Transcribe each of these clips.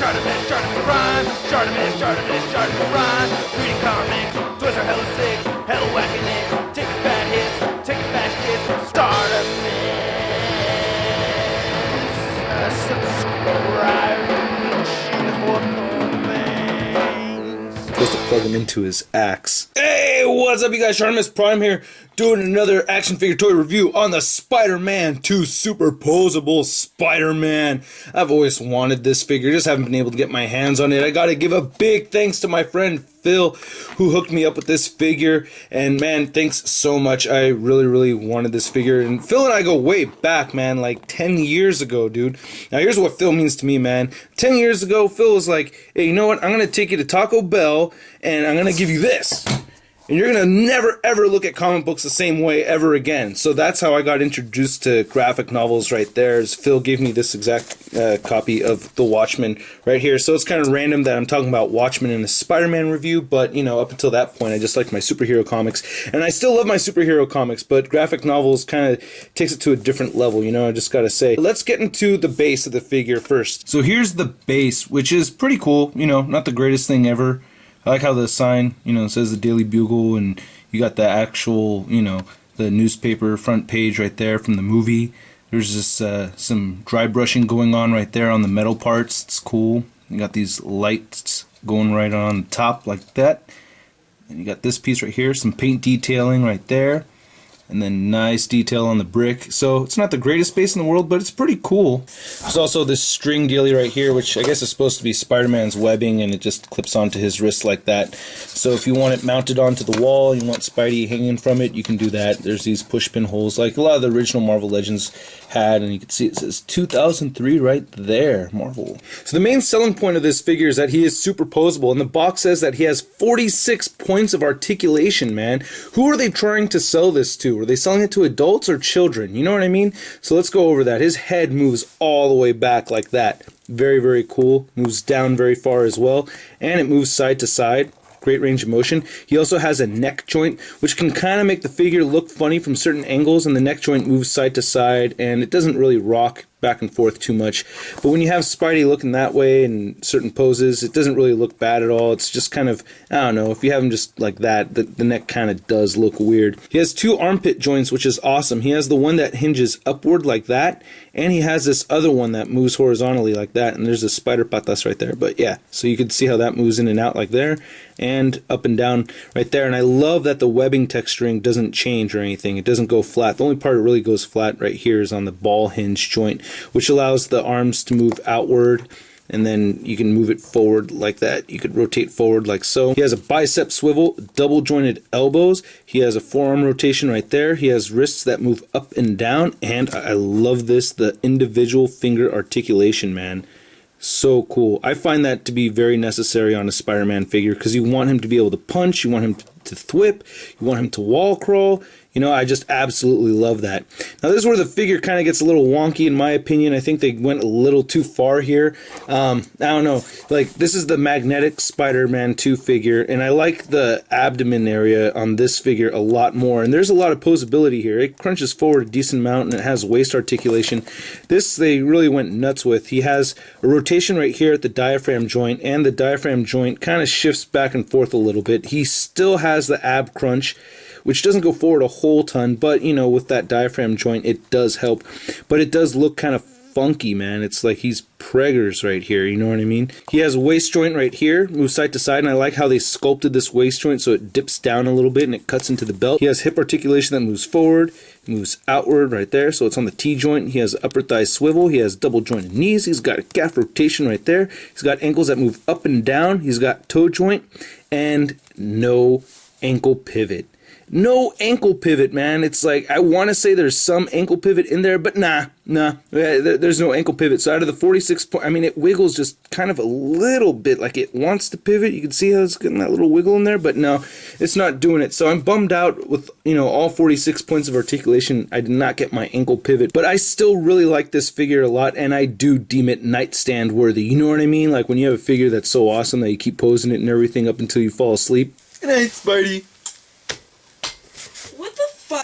Chartemis Prime, Chartemis Prime, reading comics, toys are hella sick, hella whacking it, taking bad hits, taking bad shits, Startimus, subscribe, Supposed to plug him into his axe. Hey, what's up, you guys? Chartimus Prime here, doing another action figure toy review on the Spider-Man 2 Super Poseable Spider-Man. I've always wanted this figure, just haven't been able to get my hands on it. I gotta give a big thanks to my friend Phil, who hooked me up with this figure, and man, thanks so much. I really wanted this figure, and Phil and I go way back, man, like 10 years ago, dude. Now here's what Phil means to me, man. 10 years ago, Phil was like, hey, you know what, I'm gonna take you to Taco Bell, and I'm gonna give you this. And you're going to never, ever look at comic books the same way ever again. So that's how I got introduced to graphic novels right there. Is Phil gave me this exact copy of The Watchmen right here. So it's kind of random that I'm talking about Watchmen in a Spider-Man review. But, you know, up until that point, I just liked my superhero comics. And I still love my superhero comics. But graphic novels kind of takes it to a different level, you know, I just got to say. Let's get into the base of the figure first. So here's the base, which is pretty cool. You know, not the greatest thing ever. I like how the sign, you know, says the Daily Bugle, and you got the actual, you know, the newspaper front page right there from the movie. There's just some dry brushing going on right there on the metal parts. It's cool. You got these lights going right on the top like that. And you got this piece right here, some paint detailing right there. And then nice detail on the brick. So it's not the greatest base in the world, but it's pretty cool. There's also this string dealie right here, which I guess is supposed to be Spider-Man's webbing, and it just clips onto his wrist like that. So if you want it mounted onto the wall, you want Spidey hanging from it, you can do that. There's these push pin holes like a lot of the original Marvel Legends had, and you can see it says 2003 right there, Marvel. So the main selling point of this figure is that he is super poseable, and the box says that he has 46 points of articulation, man. Who are they trying to sell this to? Are they selling it to adults or children? You know what I mean? So let's go over that. His head moves all the way back like that. Very cool. Moves down very far as well. And it moves side to side. Great range of motion. He also has a neck joint, which can kind of make the figure look funny from certain angles, and the neck joint moves side to side, and it doesn't really rock back and forth too much. But when you have Spidey looking that way in certain poses, it doesn't really look bad at all. It's just kind of, I don't know, if you have him just like that, the neck kind of does look weird. He has two armpit joints, which is awesome. He has the one that hinges upward like that, and he has this other one that moves horizontally like that, and there's a spider patas right there. But yeah, so you can see how that moves in and out like there, and up and down right there. And I love that the webbing texturing doesn't change or anything. It doesn't go flat. The only part it really goes flat right here is on the ball hinge joint, which allows the arms to move outward, and then you can move it forward like that. You could rotate forward like so. He has a bicep swivel, double jointed elbows. He has a forearm rotation right there. He has wrists that move up and down, and I love this, the individual finger articulation, man. So cool. I find that to be very necessary on a Spider-Man figure, because you want him to be able to punch, you want him to thwip, you want him to wall crawl. You know, I just absolutely love that. Now, this is where the figure kind of gets a little wonky, in my opinion. I think they went a little too far here. I don't know. Like, this is the magnetic Spider-Man 2 figure, and I like the abdomen area on this figure a lot more. And there's a lot of posability here. It crunches forward a decent amount, and it has waist articulation. This, they really went nuts with. He has a rotation right here at the diaphragm joint, and the diaphragm joint kind of shifts back and forth a little bit. He still has the ab crunch, which doesn't go forward a whole ton, but, you know, with that diaphragm joint, it does help. But it does look kind of funky, man. It's like he's preggers right here, you know what I mean? He has a waist joint right here, moves side to side, and I like how they sculpted this waist joint so it dips down a little bit and it cuts into the belt. He has hip articulation that moves forward, moves outward right there, so it's on the T joint. He has upper thigh swivel. He has double jointed knees. He's got a calf rotation right there. He's got ankles that move up and down. He's got toe joint, and no ankle pivot. No ankle pivot, man. It's like, I want to say there's some ankle pivot in there, but nah, there's no ankle pivot. So out of the 46 point, I mean, it wiggles just kind of a little bit, like it wants to pivot. You can see how it's getting that little wiggle in there, but no, it's not doing it. So I'm bummed out with, you know, all 46 points of articulation. I did not get my ankle pivot, but I still really like this figure a lot, and I do deem it nightstand worthy. You know what I mean? Like when you have a figure that's so awesome that you keep posing it and everything up until you fall asleep. Good night, Spidey.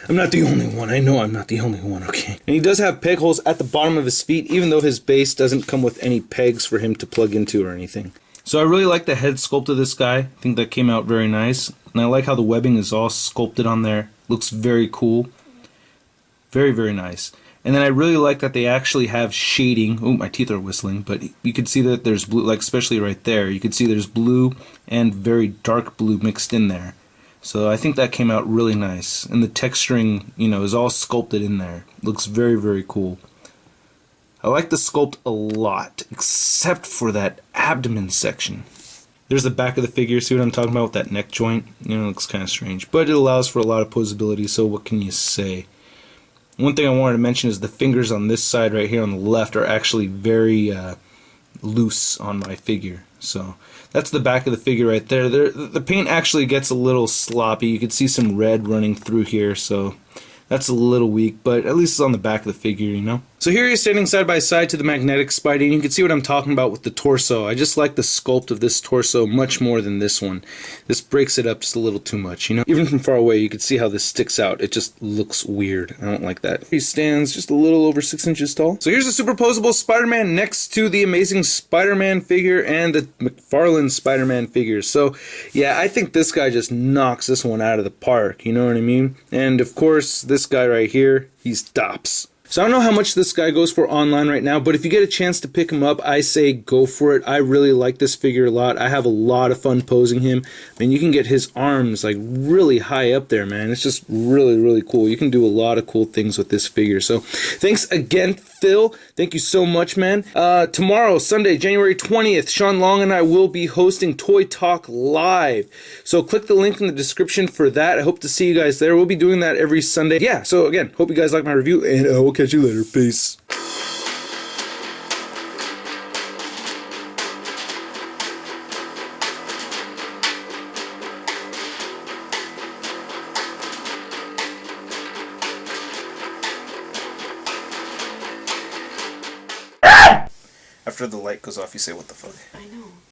I'm not the only one. I know I'm not the only one, okay? And he does have peg holes at the bottom of his feet, even though his base doesn't come with any pegs for him to plug into or anything. So I really like the head sculpt of this guy. I think that came out very nice. And I like how the webbing is all sculpted on there. Looks very cool. Very, very nice. And then I really like that they actually have shading. Oh, my teeth are whistling, but you can see that there's blue, like especially right there. You can see there's blue and very dark blue mixed in there. So I think that came out really nice. And the texturing, you know, is all sculpted in there. Looks very, very cool. I like the sculpt a lot, except for that abdomen section. There's the back of the figure. See what I'm talking about with that neck joint? You know, it looks kind of strange. But it allows for a lot of posability, so what can you say? One thing I wanted to mention is the fingers on this side right here on the left are actually very loose on my figure. So that's the back of the figure right there. The paint actually gets a little sloppy. You can see some red running through here, so that's a little weak, but at least it's on the back of the figure, you know? So here he's standing side by side to the magnetic Spidey, and you can see what I'm talking about with the torso. I just like the sculpt of this torso much more than this one. This breaks it up just a little too much, you know? Even from far away, you can see how this sticks out. It just looks weird. I don't like that. He stands just a little over 6 inches tall. So here's the superposable Spider-Man next to the Amazing Spider-Man figure and the McFarlane Spider-Man figure. So yeah, I think this guy just knocks this one out of the park, you know what I mean? And of course, this guy right here, he's tops. So I don't know how much this guy goes for online right now, but if you get a chance to pick him up, I say go for it. I really like this figure a lot. I have a lot of fun posing him. I mean, you can get his arms like really high up there, man. It's just really, really cool. You can do a lot of cool things with this figure. So thanks again, Phil. Thank you so much, man. Tomorrow, Sunday, January 20th, Sean Long and I will be hosting Toy Talk Live. So click the link in the description for that. I hope to see you guys there. We'll be doing that every Sunday. Yeah, so again, hope you guys like my review, and we'll catch you later. Peace. After the light goes off, you say, what the fuck? I know.